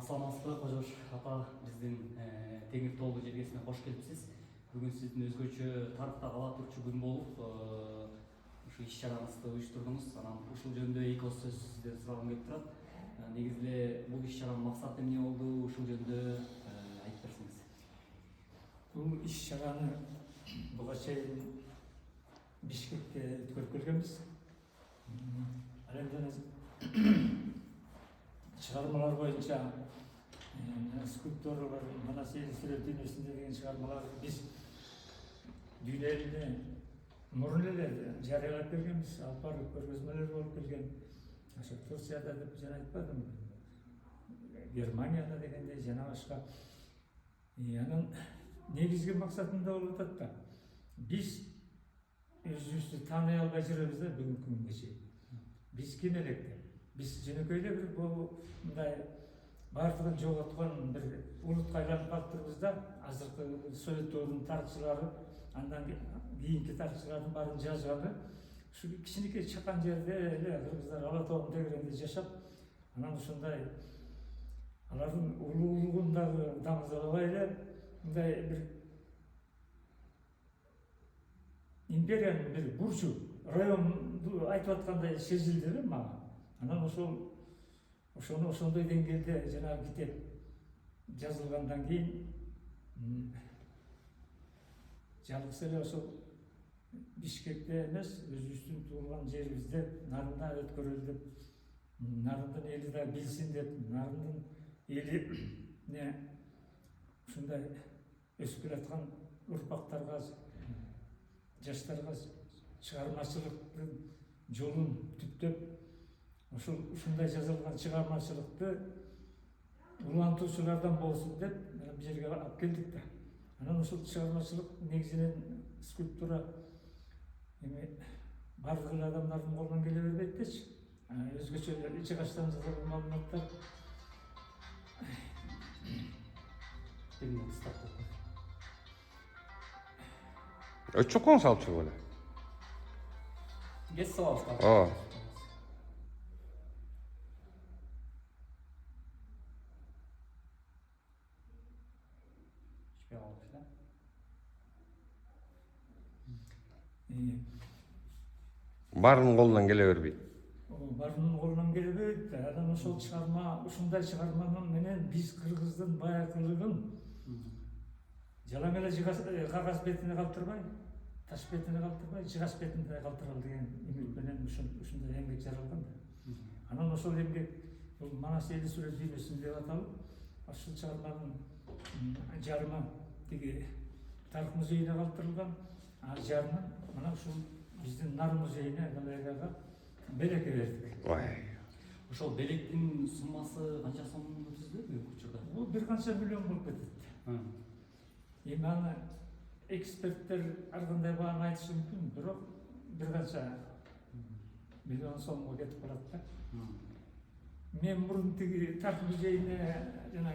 Саламатсызбы Кожош ата, биздин Теңир тоолуу жергесине кош келипсиз. Бүгүн сиздин өзгөчө тарыхта кала турчу күн болуп, ушу иш-чараңызды уюштурдуңуз. Анан ушул жөнүндө эки ооз сөз сизден сурагым келип турат. Негизи эле бул иш-чаранын максаты эмне болду? Ушул жөнүндө айтып берсеңиз. Бул иш-чараны буга чейин Бишкекте өткөрүп келгенбиз. Ал эми чыгармалар боюнча скульпторалар, Манас Эли сүрөт дүйнөсүндө деген чыгармалар биз дүйнө элине мурун эле жарыялап келгенбиз. Алып барып көргөзмөлөр болуп келген. Ошо Турцияда деп жана айтпадым, Германияда дегендей жана башка. Анан негизги максатында болуп атат да, биз өзүбүздү тааный албай жүрөбүз да бүгүнкү күнгө чейин. Биз ким электе? Биз жөнөкөй эле бир мындай баардыгын жоготкон бир улутка айланып калыптырбыз да. Азыркы Совет доорунун тарыхчылары, андан кийинки тарыхчылардын баарын жазганы ушу кичинекей чакан жерде эле кыргыздар Ала тоонун тегерегинде жашап, анан ушундай алардын улуулугун дагы дамызалабай эле мындай бир империянын бир бурчу районду айтып аткандай сезилди да мага. Анан ошону ошондой деңгээлде жанагы китеп жазылгандан кийин жалгыз эле ошол Бишкекте эмес, өзүбүздүн туулган жерибизде нарында өткөрөлү деп, нарындын эли да билсин деп, нарындын элине ушундай өсүп келаткан урпактарга, жаштарга чыгармачылыктын жолун түптөп, ушундай жазылган чыгармачылыкты улантуучулардан болсун деп бул жерге алып келдик да. Анан ушул чыгармачылык негизинен скульптура эми бардык эле адамдардын колунан келе бербейт дечи. Өзгөчө ичи качтан жазылган маалыматтар Чокон салып чыгып эле. Кес салабыз. Баарынын колунан келе бербейт. Баарынын колунан келе бербейт. Анан ошол чыгарма, ушундай чыгарманын менен биз кыргыздын байыркылыгын жалаң эле кагаз бетине калтырбай, таш бетине калтырбай, жыгач бетинде калтыралы деген үмүт менен ушундай эмгек жаралган да. Анан ошол эмгек бул Манас Эли сүрөт дүйнөсүн деп аталып, ушул чыгарманын жарымы тиги тарых музейине калтырылган, а жарымы мына ушул биздин нар музейине, галереяга белекке бердик. Ошол белектин суммасы канча сомдун түздү бүгүнкү учурда? Бул бир канча миллион болуп кетет. Эми аны эксперттер ар кандай бааны айтышы мүмкүн, бирок бир канча миллион сомго кетип барат да. Мен мурун тиги тарых музейине жана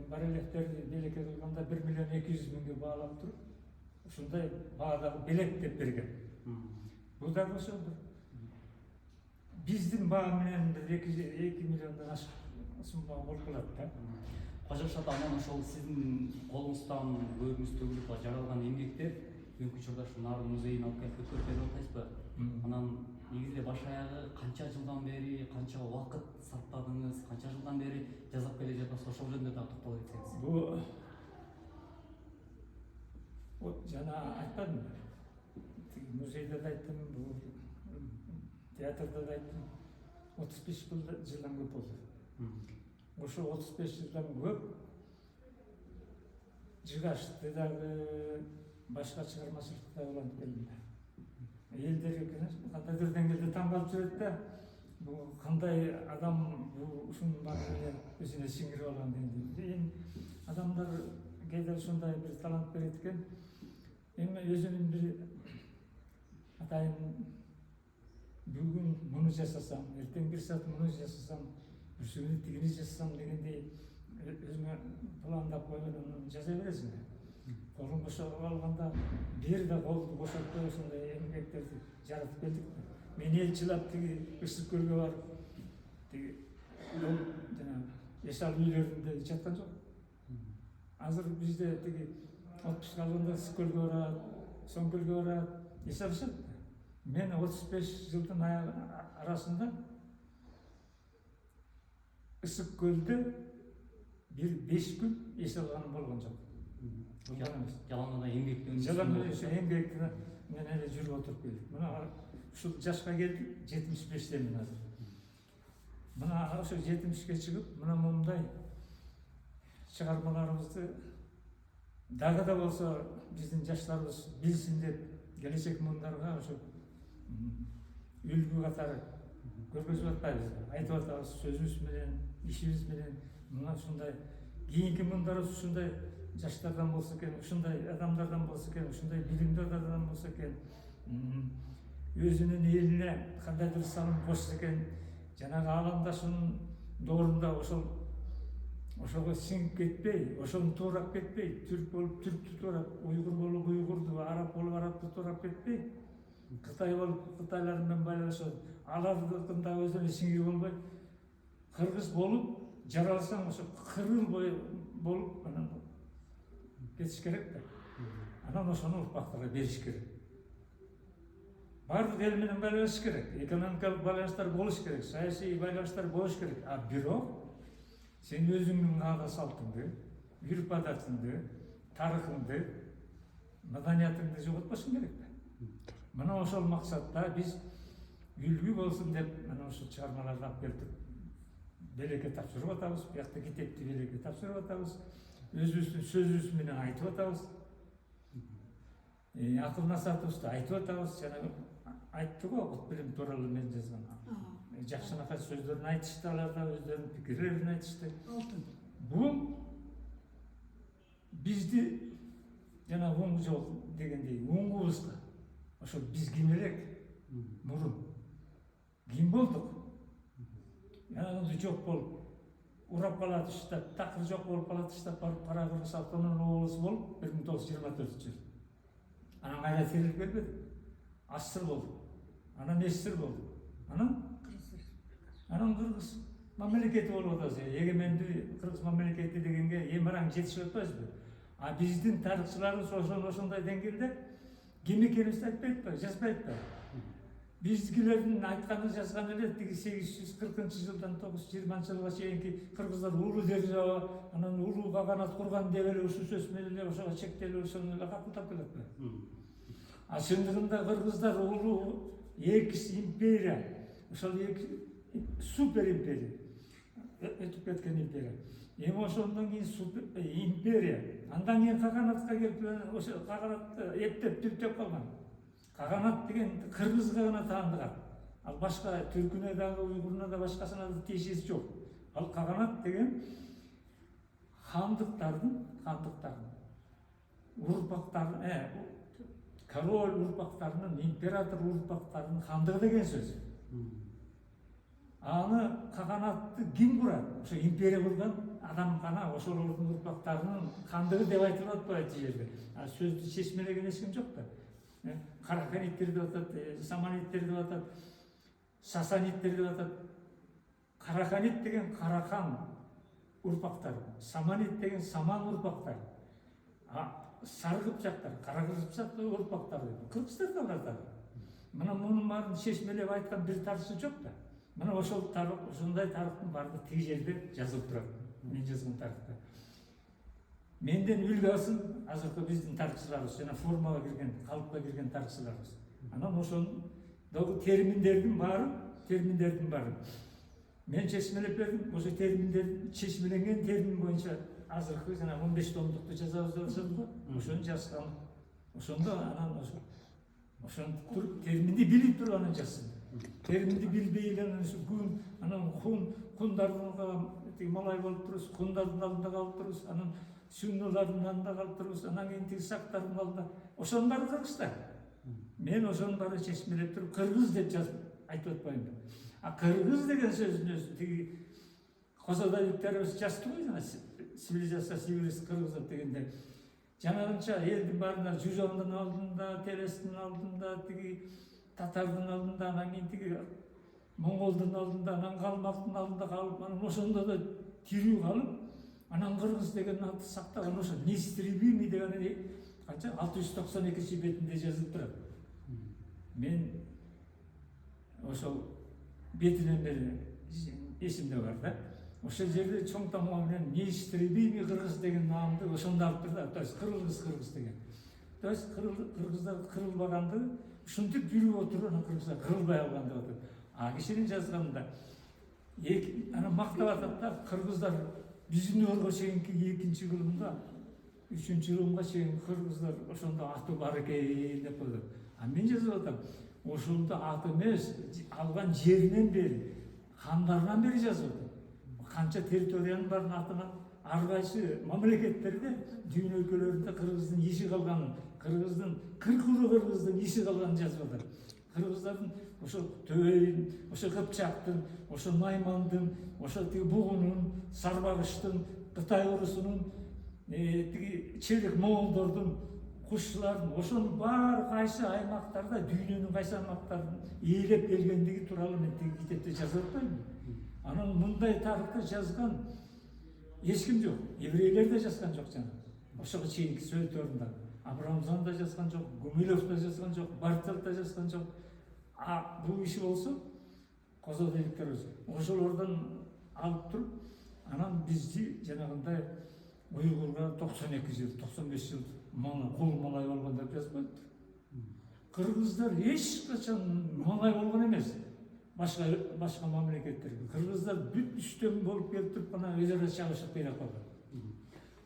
барельефтерди белекке кылганда 1 миллион 200 миңге баалап туруп, ушундай баадагы белек деп берген. Бул дагы ошол биздин баа менен 2 миллиондон ашык сумма болуп калат да. Кожош ата, анан ошол сиздин колуңуздан көзүңүз төгүлүп жаралган эмгектер бүгүнкү учурда ушу нар музейине алып келип өткөрүп берип атасызбы? Анан негизи эле баш аягы канча жылдан бери, канча убакыт сарптадыңыз, канча жылдан бери жасап келе жатасыз? Ошол жөнүндө дагы токтоло кетсеңиз. Бул жана айтпадым, музейде да айттым, театрда да айттым, 35 жылдан көп болду. Ошо 35 жылдан көп жыгачты дагы, башка чыгармачылыкты да улантып келдим да. Элдер кандайдыр деңгээлде таң калып жүрөт да, бул кандай адам ушунун баарын өзүнө сиңирип алган деген. Адамдар кээде ушундай бир талант берет экен. Эми өзүмүн бир атайын бүгүн муну жасасам, эртең бир саат муну жасасам, бүрсүгүнү тигини жасасам дегендей өзүңө пландап койгон жаза бересиң. Колуң бошоп алганда бир да колду бошотпой ошондой эмгектерди жаратып келдик. Мен эл чылап тиги ысык көлгө барып, тиги жана эшал үйлөрүндө жаткан жок. Азыр бизде тиги 60 калганда Ысыккөлгө барат, Соңгөлгө барат, эс алышат. Мен 35 жылдын арасында Ысыккөлдө бир 5 күн эс алганым болгон жок. Жалаңгана эмгектен Эмгекти мен эле жүрүп отуруп келдик. Мына ушул жашка келдик, 75темин азыр. Мына ошо 70ке чыгып, мына момундай чыгармаларыбызды дагы да болсо биздин жаштарыбыз билсин деп келечек муундарга ошо үлгү катары көргөзүп атпайбызбы? Айтып атабыз сөзүбүз менен, ишибиз менен. Мына ушундай кийинки муундарыбыз ушундай жаштардан болсо экен, ушундай адамдардан болсо экен, ушундай билимдүү адамдардан болсо экен, өзүнүн элине кандайдыр салым кошсо экен, жанагы аламдашуунун доорунда ошого сиңип кетпей, ошону туурап кетпей, түрк болуп түрктү туурап, уйгур болуп уйгурду, араб болуп арабты туурап кетпей, Кытай болуп кытайлар менен байлашып, алардын да өзүнө сиңип болбой, кыргыз болуп жаралсаң ошо кырыл болуп анан кетиш керек да. Анан ошону урпактарга бериш керек. Бардык эл менен байланыш керек, экономикалык байланыштар болуш керек, саясий байланыштар болуш керек. А бирок сен өзүңдүн аада салтыңды, үрп адатыңды, тарыхыңды, маданиятыңды жоготпошуң керек да. Мына ошол максатта биз үлгү болсун деп мына ошол чыгармаларды алып келип белекке тапшырып атабыз, биякта китепти белекке тапшырып атабыз, өзүбүздүн сөзүбүз менен айтып атабыз. Акыл насаатыбызды айтып атабыз. Жанагы айтты го, окут билим тууралуу мен жазган. Жакшынакай сөздөрүн айтышты, алар да өздөрүнүн пикирлерин айтышты. Бул бизди жана оң жол дегендей оңубузга ошо биз ким элек мурун ким болдук? Янагындай жок болуп, урап кала таштап, такыр жок болуп кала таштап барып Каракыргыз автономдук облусу болуп 1924-жылы. Анан кайра тирилип келбедик. Ассыр болдук. Анан эссир болдук. Анан кыргыз мамлекети болуп атабыз. Эгемендүү кыргыз мамлекети дегенге эмараң жетишип атпайбызбы? А биздин тарыхчыларыбыз ошондой деңгээлде ким экенибизди айтпайт, жазбайт. Биздикилердин айтканы жазганы эле тиги 840-жылдан 920-жылга чейинки кыргыздар улуу держава, анан улуу каганат курган деп эле ушул сөз менен эле ошого чектелип ошону эле капылдап келатпы. А чындыгында кыргыздар улуу экс империя, ошол эки супер империя, өтүп кеткен империя. Эми ошондон кийин супер империя, андан кийин каганатка келип ошо каганатты эптеп түптөп калган. Каганат деген кыргызга гана таандыгат. Ал башка түркүнө дагы, уйгуруна да башкасына да тиешеси жок. Ал каганат деген хандыктардын урпактарын, король урпактарынын, император урпактарынын хандыгы деген сөз. Аны каганатты ким курат? Ошо империя курган адам гана ошолордун урпактарынын хандыгы деп айтылып атпайбы тиги жерде. А сөздү чечмелеген эч ким жок да. Караканиттер деп атат, саманиттер деп атат, сасаниттер деп атат. Караканит деген карахан урпактары, саманит деген саман урпактары. Сары кыпчактар, кара кыпчак урпактары. Кыргыздар да алар. Мына мунун баарын чечмелеп айткан бир тарыхчы жок да. Мына ошол тарых, ошондой тарыхтын баардыгы тиги жерде жазылып турат. Мен жазган тарыхта. Менден үлгү алсын азыркы биздин тарыхчыларыбыз, жана формага кирген, калыпка кирген тарыхчыларыбыз. Анан ошонун дагы терминдердин баары. Мен чечмелеп бердим, ошо терминдер чечмеленген термин боюнча азыркы жана 15 томдукту жазабыз деп атышат го. Ошону жазган. Ошондо анан ошону туруп терминди билип туруп анан жазсын. Терминди билбей эле анан кундардын малай болуп турубуз, кундардын алдында калып турубуз, анан сүннулардын алдында калып турубуз, анан кийин тиги сактардын алдында. Ошонун баары кыргыздар. Мен ошонун баарын чечмелеп туруп кыргыз деп жазып айтып атпаймынбы. А кыргыз деген сөздүн өзү тиги косодавиктарыбыз жазды го жана цивилизация кыргыз дегенде. Жанагынча элдин баарына Жужондун алдында, Телестин алдында, тиги татардын алдында, анан кийин тиги монголдун алдында, анан калмактын алдында калып, анан ошондо да тирүү калып, анан кыргыз деген аты сактаган ошо неистребимый деген канча 692 бетинде жазылып турат. Мен ошол бетинен бери эсимде бар да. Ошол жерде чоң тамга менен неистребимый кыргыз деген наамды ошондо алып турду. То есть кыргыз деген. То есть кыргыздар кырылбаганды ушинтип жүрүп отуруп, анан кыргыздар кырылбай алган деп атат. А кишинин жазганында анан мактап атат да, кыргыздар Düzünörгө чейинки 2-кылымда 3-кылымга чейин кыргыздар ошондо аты бар экен деп коет. А мен жазып атам, ошондо аты эмес, алган жеринен бери, хандарынан бери жазып атам. Канча территориянын барын атынан ар кайсы мамлекеттерде, дүйнө өлкөлөрүндө кыргыздын иши калганын, кыргыздын 40 кыргыздын иши калганын жазып атам. Кыргыздардын ошо Төбөйүн, ошо Кыпчактын, ошо Наймандын, ошо тиги Бугунун, Сарбагыштын, Кытай орусунун, тиги Челек Моңолдордун, Кушчулардын, ошонун баары кайсы аймактарда, дүйнөнүн кайсы аймактарын ээлеп келгендиги тууралуу мен тиги китепте жазып атпаймынбы? Анан мындай тарыхты жазган эч ким жок. Еврейлер да жазган жок жана. Ошого чейинки сөздөр Абрамзан да жазган жок, Гумилев да жазган жок, Бартел да жазган жок. А бул иши болсо козодейликтер ошолордон алып туруп, анан бизди жанагындай уйгурга 92 жыл, 95 жыл кул малай болгон деп жазып коюптур. Кыргыздар эч качан малай болгон эмес. Башка мамлекеттерге кыргыздар бүт үстөн болуп келип туруп, анан өз ара чабышып берип калган.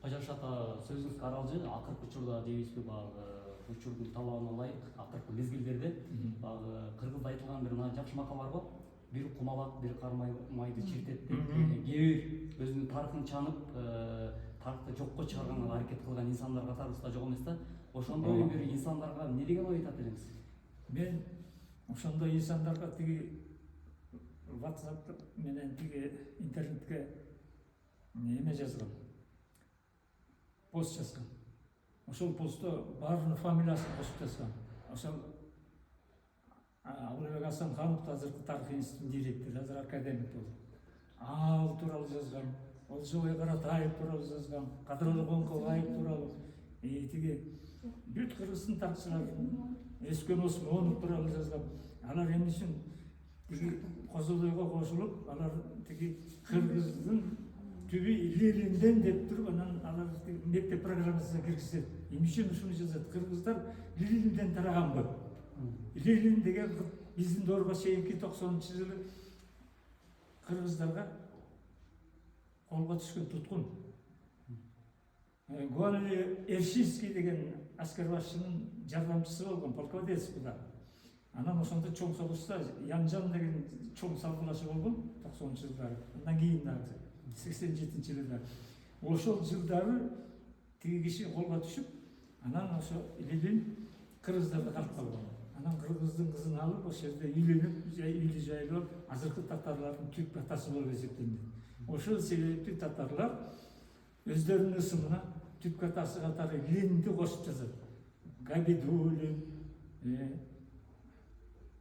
Бажарыш ата, сөзүңүз аралжы, акыркы учурда дейбизби, баягы учурдун талабына ылайык, акыркы мезгилдерде баягы кыргызда айтылган бир жакшы макал бар го. Бир кумалак, бир кармайды чиртет деп, кээ бир өзүнүн тарыхын чанып, тарыхты жокко чыгарганга аракет кылган инсандар катарыбызда жок эмес да. Ошондой бир инсандарга эмне деген ой айтат элеңиз? Мен ошондой инсандарга тиги WhatsApp менен тиги интернетке неме жазгам, пост жазгам. Ошол постто баарынын фамилиясын кошуп жазгам. Ошол Алыбек Асанханов азыркы тарых институтунун директору, азыр академик болду. Ал тууралуу жазгам. Олжобой Каратаев тууралуу жазгам. Кадырлы Коңкобаев тууралуу. Тиги бүт кыргыздын тарыхчыларын, Өскөн Осмонов тууралуу жазгам. Алар эмне үчүн тиги Козолойго кошулуп, алар тиги кыргыздын түбү Лилинден деп туруп, анан алар мектеп программасына киргизет. Эмне үчүн ушуну жазат? Кыргыздар Лилинден тараганбы? Лилин деген биздин доорго чейинки 90-жылы кыргыздарга колго түшкөн туткун. Гуанли Эршинский деген аскер башчынын жардамчысы болгон, полководец куда. Анан ошондо чоң согушта Янжан деген чоң салгылашы болгон 90-жылдары. Андан кийин дагы 87-жылдары. Ошол жылдары тиги киши колго түшүп, анан ошо Лилин кыргыздарга калып калган. Анан кыргыздын кызын алып, ошол жерде үйлөнүп, үйлү жайлап, азыркы татарлардын түп атасы болуп эсептелет. Ошол себептен татарлар өздөрүнүн ысымына түп атасы катары Лилинди кошуп жазат. Габидулин,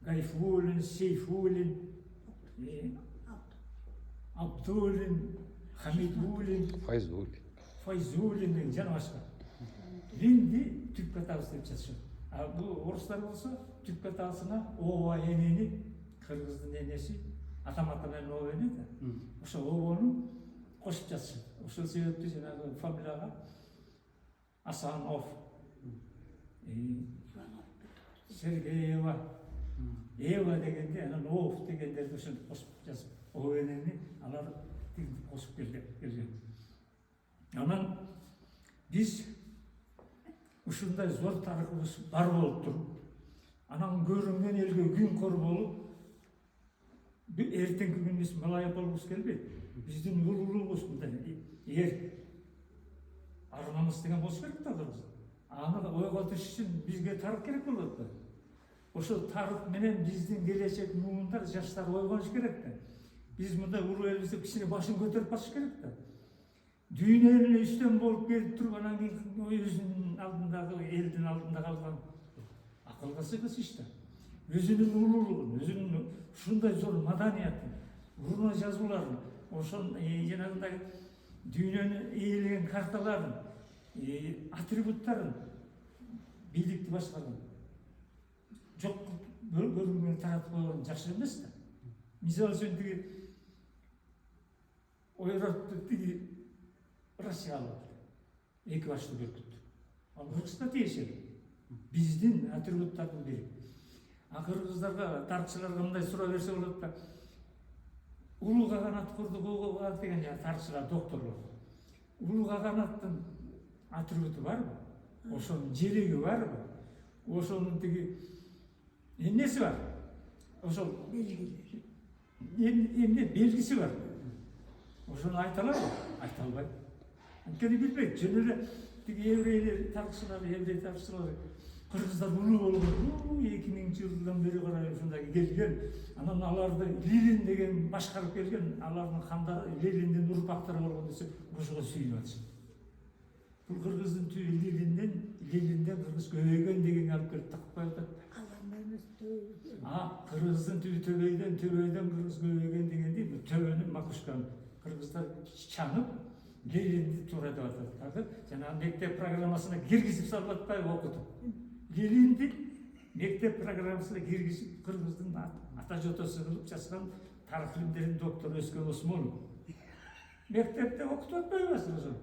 Гайфулин, Сейфулин, Абдулин, Хамидулин, Файзулин деген жана башка. Лилинди түп атасы деп жазышат. А бул орустар болсо түп атасына Ова энени, кыргыздын энеси, атам менен Ова эне да. Ошо Овону кошуп жазышат. Ошол себептен жанагы фамилияга Асанов, Сергеева, Эва дегенде, анан Ов дегендерди ошентип кошуп жазып, Ова энени алар тигинтип кошуп келген. Анан биз ушундай зор тарыхыбыз бар болуп туруп, анан көрүнгөн элге күнкөр болуп, эртеңки күнү биз малайып болгубуз келбейт. Биздин улуулугубуз мындай арманыбыз деген болуш керек да кыргыз. Аны ойго түшүш үчүн бизге тарых керек болот да. Ошол тарых менен биздин келечек муундар, жаштар ойгонуш керек да. Биз мындай улуу элибизди кичине башын көтөрүп башыш керек да. Дүйнө эле үстөн болуп келип туруп, анан кийин өзүнүн алдындагы элдин алдында калган акылга сыйгыс иш да. Өзүнүн улуулугун, өзүнүн ушундай зор маданиятын, уруна жазууларын, ошон жанагындай дүйнөнү ээлеген карталарын, атрибуттарын бийликти башкарган жок көрүнгөн таратып койгон жакшы эмес да. Мисалы үчүн тиги ойраттуу тиги Россиялык эки баштуу бүркүт. Ал кыргызга тиешелүү. Биздин атрибуттардын бири. А кыргыздарга, тарыхчыларга мындай суроо берсе болот да. Улуу каганат курдук, каганат деген тарыхчылар, докторлор. Улуу каганаттын атрибуту барбы? Ошонун желеги барбы? Ошонун тиги эмнеси бар? Ошол эмне белгиси бар? Ошону айта алабы? Айта албайт. Анткени билбейт. Жөн эле тиги еврейлер тарыхчылары, еврей тарыхчылары кыргыздар улуу болгон 2000-жылдан бери карай ушундай келген. Анан аларды Ленин деген башкарып келген, алардын хандары Лениндин урпактары болгон десе, ошого сүйүнүп атышат. Бул кыргыздын түбү Ленинден кыргыз көбөйгөн дегенге алып келип такып коюп атат. Кыргыздын түбү төбөйдөн кыргыз көбөйгөн дегенди төбөнүн макушканы кыргыздар чанып Ленинди туура деп атат. Жана мектеп программасына киргизип салып атпайбы окутуп. Ленинди мектеп программасына киргизип кыргыздын ата жотосу кылып жазган тарых илимдеринин доктору Өскөн Осмонов. Мектепте окутуп атпайбы ошо?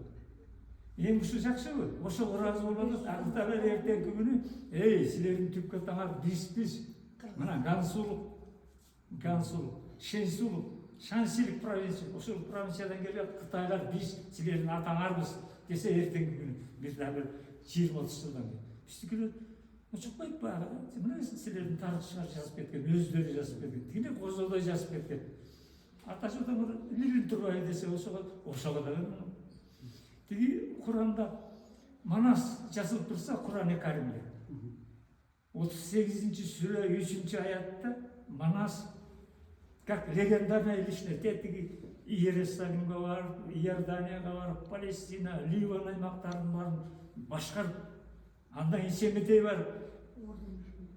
Эң ушу жакшыбы? Ошого ыраазы болот. Анда бери эртеңки күнү, силердин түпкө таңар биз. Мына Гансулук, Шенсулук, Шансилик провинция, ошол провинциядан келип Кытайлар биз силердин атаңарбыз десе эртеңки күнү бир дагы 20-30 жылдан кийин. Биздикилер очукпайт баягы. Мына силердин тарыхчылар жазып кеткен, өздөрү жазып кеткен. Тигине козодой жазып кеткен. Ата жотоңор илин турбай десе ошого да тиги Куранда Манас жазылып турса, Куран-ы Каримде 38-сүрө 3-аятта Манас как легендарная личность, тиги Иерусалимге барып, Иорданияга барып, Палестина, Ливан аймактарын барып башкарып, андан кийин Семетей барып,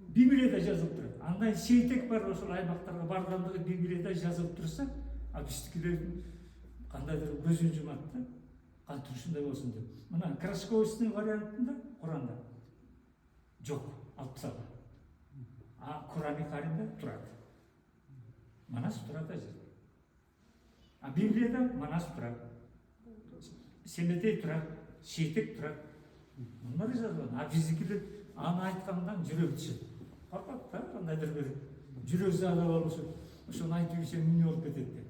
Библияда жазылып турат. Андан Сейтек бар, ошол аймактарга баргандыгы Библияда жазылып турса, биздикилер кандайдыр көзүн жумат да, кантип ушундай болсун деп. Мына Красковский вариантында Куранда жок, алып тасталган. Куран-ы Каримде турат. Манас турат ажыр. Библияда Манас турат. Семетей турат, Сейтек турат. Мындай жазылган. Биздикилер аны айткандан жүрөк түшөт. Коркот да, кандайдыр бир жүрөк зада болушу. Ошону айтып ийсем эмне болуп кетет деп.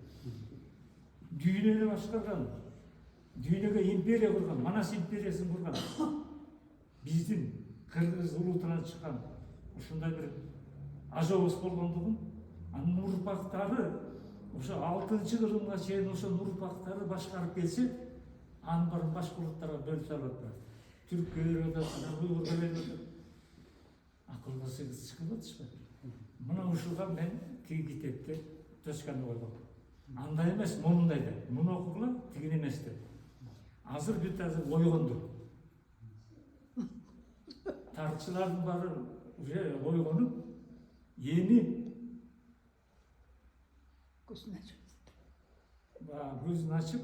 Дүйнөнү башкарган, дүйнөгө империя курган, Манас империясын курган. Биздин кыргыз улутунан чыккан ушундай бир ажобуз болгондугун, анын урпактары ошо 6-кылымга чейин ошонун урпактары башкарып келсе, анын баарын башка улуттарга бөлүп салып атпайбы. Түрккө берип атат, уйгурга берип атат. Акылга чыгып атышпайбы. Мына ушуга мен тиги китепте точканы койдум. Андай эмес, монундай деп. Муну окугула, тигин эмес деп. Азыр бүт ойгонду. Тарыхчылардын баары уже ойгонуп, эми көзүн ачып,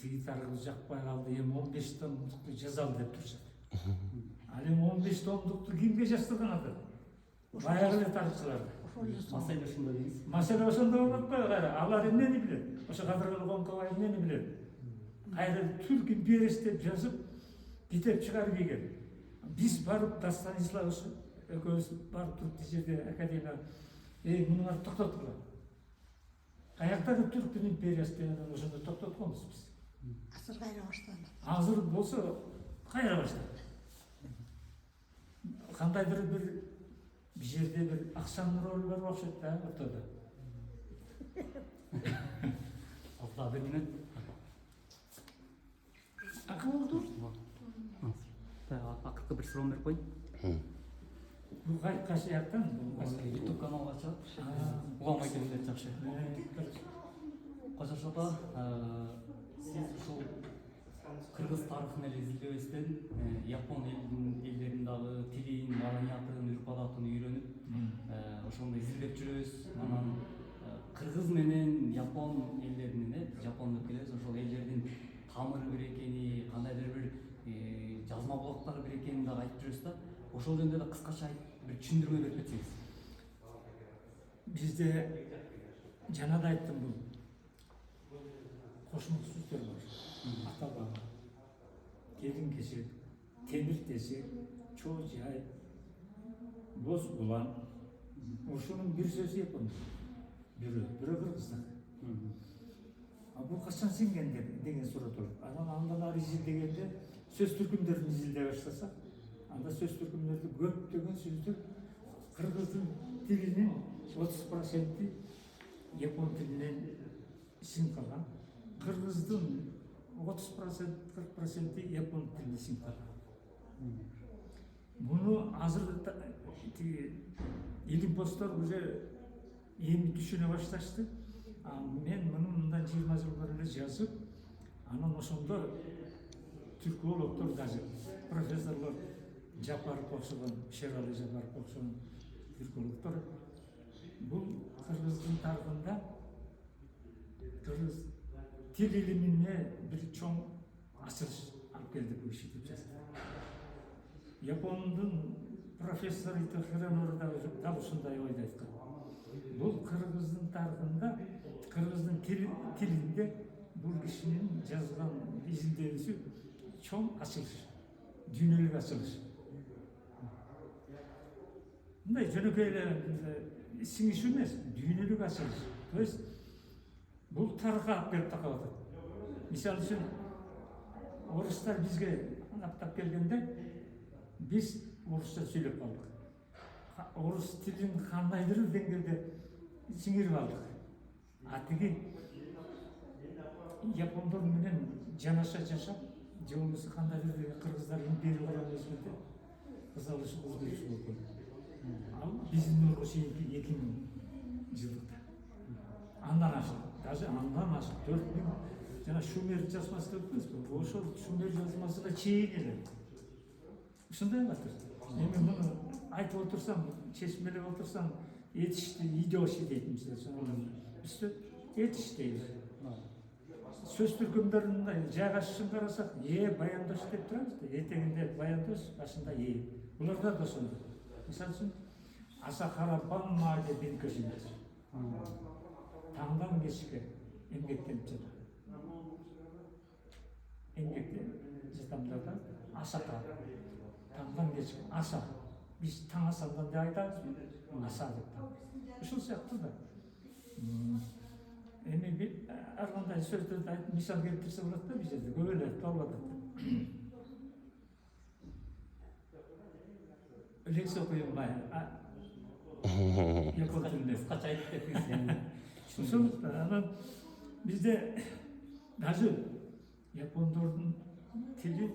тиги тарыхыбыз жакпай калды, эми 15 томдукту жазалы деп турушат. Ал эми 15 томдукту кимге жаздырган аты? Баягы эле тарыхчылар. Маселе ошондо дейсиз. Маселе ошондо болуп атпайбы? Алар эмнени билет? Ошо Кадыргал Конкобай эмнени билет? Кайра Түрк империясы деп жазып, китеп чыгарып ийген. Биз барып Станислав экөөбүз барып туруп жерде академия, мунуңар токтоткула. Каяктагы Түрктүн империясы деген ошондо токтотконбуз биз. Азыр кайра башталды. Азыр болсо кайра башталды. Кандайдыр бир жерде бир акчанын ролу бар окшойт да ортодо. Алда бир минут. Болду. Акыркы бир суроо берип коеюн. Бул кайсы жактан? YouTube каналга чыгат. Угам экендер жакшы. Кожош ата, сиз ушул кыргыз тарыхын эле изилдебестен Япон элдеринин дагы тилин, маданиятын, үрп-адатын үйрөнүп, ошондо изилдеп жүрөбүз. Анан кыргыз менен япон элдеринин жапон деп келебиз ошол элдердин тамыры бир экени, кандайдыр бир жазма булактары бир экенин дагы айтып жүрөсүз да. Ошол жөнүндө да кыскача айтып бир түшүндүрмө берип кетсеңиз. Бизде жана да айттым, бул кошмок сөздөр бар. Ата баба, келин кечек, темир тесек, чоо жай, боз булан. Ошонун бир сөзү япон, бирөө кыргызда. Бул качан сиңген деген суроо туурат. Андан ары изилдегенде сөз түркүмдөрүн изилдей баштасак, анда сөз түркүмдөрдө көптөгөн сөздөр кыргыздын тилинин 30% япон тилинен сиңип калган. Кыргыздын 30-40% япон тилине сиңип калган. Буну азыр илимпоздор уже эми түшүнө башташты. Мен муну мындан 20 жыл бурун эле жазып, анан ошондо түркологдор, даже профессорлор Жапаров окшогон, Шерали Жапаров окшогон түркологдор бул кыргыздын тарыхында кыргыз тил илимине бир чоң ачылыш алып келди бул иши деп жазды. Япондун профессор Хиронори дагы ушундай ойду айткан. Бул кыргыздын тарыхында, кыргыздын тилинде бул кишинин жазган изилдөөсү чоң ачылыш, дүйнөлүк ачылыш. Мындай жөнөкөй эле сиңишүү эмес, дүйнөлүк ачылыш. То есть бул тарыхка алып келип такап атат. Мисалы үчүн орустар бизге аптап келгенде биз орусча сүйлөп калдык. Орус тилин кандайдыр деңгээлде сиңирип алдык. Тиги япондор менен жанаша жашап, же болбосо кандайдыр кыргыздар империя курган мезгилде кыз алышып өзгөрүш болуп калды. Ал биздин нурга чейинки 2000 жылдыкта. Андан ашык, даже андан ашык 4000 жана Шумер жазмасы деп атпайбызбы? Ошол Шумер жазмасына чейин эле. Ушундай батыр. Эми муну айтып отурсам, чечмелеп отурсам, этишти, идёши дейт мисалы. Биз этиш дейбиз. Сөз түркүмдөрүн жайгашышын карасак, баяндош деп турабыз да. Этегинде баяндош, башында Буларда да ошондой. Мисалы үчүн аса карапан мааде бир көзүмөз. Таңдан кечке эмгектенип жатат. Эмгектенип жатамдарда асака. Таңдан кечке аса. Биз таң асандан да айтабызбы? Аса деп. Ошол сыяктуу да. Эми ар кандай сөздөрдү айтып мисал келтирсе болот да, бизде көп эле толгоду. Лекция окуйм бай. Япон тилинде Кыскача айтып кетиңиз. Ошол анан бизде даже япондордун тили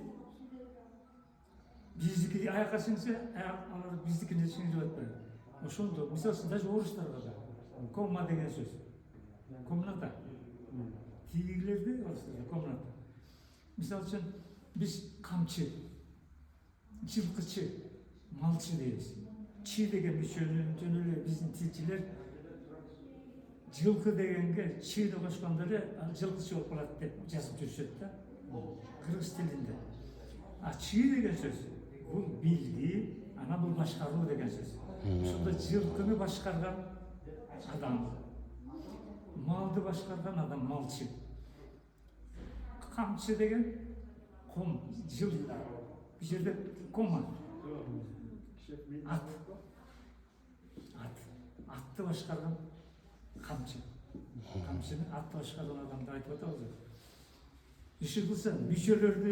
биздики аякка сиңсе, алар биздикине сиңирип атпайбы. Ошондо мисалы үчүн даже орустарга да кома деген сөз. Комната. Тигилерде орустарда комната. Мисалы үчүн биз камчы, жылкычы, малчы дейбиз. Чи деген мүчөнүн жөн эле биздин тилчилер жылкы дегенге чийди кошкондо эле жылкычы болуп калат деп жазып жүрүшөт да. Кыргыз тилинде. Чий деген сөз бул билги, анан бул башкаруу деген сөз. Ошондо жылкыны башкарган адам, малды башкарган адам малчы. Камчы деген ком, жыл. Бул жерде кома. Атты башкарган камчы. Камчыны атты башкарган адамды айтып атабыз. Иши кылса мүчөлөрдү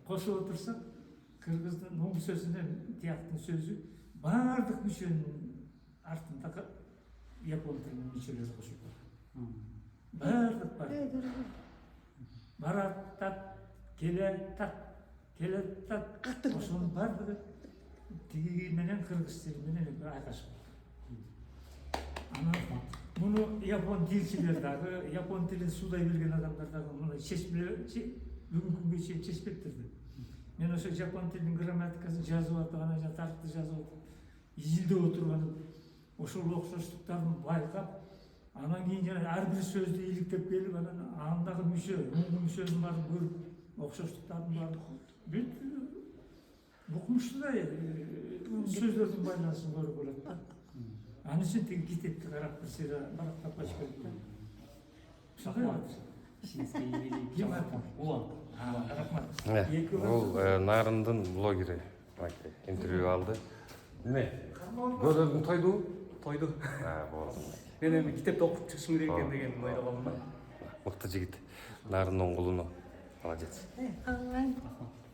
кошуп отурсак, кыргыздын оң сөзүнө тияктын сөзү баардык мүчөнүн артында япон тилинин мүчөлөрү кошулган. Баардык бар. Бараттат, келеттат, ошонун баардыгы тиги менен кыргыз тили менен айкашып. Анан муну япон тилчилер дагы, япон тилин суудай билген адамдар дагы муну бүгүнкү күнгө чейин чечпептир. Мен ошо жапон тилинин грамматикасын жазып атып, анан тарыхты жазып атып, изилдеп отурганын, ошол окшоштуктарын байкап, анан кийин жана ар бир сөздү иликтеп келип, анан андагы мүчө, муңгу мүчөсүн барып көрүп, окшоштуктарын барып бүт укмуштуудай сөздөрдүн байланысын көрүп болот да. Анын үчүн тиги китепти карап бир сыйра барып тапкач керек да. Ишиңизге ийгилик. Ким аты? Улан. Рахмат. Бул Нарындын блогери интервью алды. Не? Көрөбүң тойдубу? Тойду. Болду. Мен эми китепти окуп чыгышым керек экен деген ойдо калдым да. Мыкты жигит. Нарындын кулуну. Молодец. Алайын. Рахмат.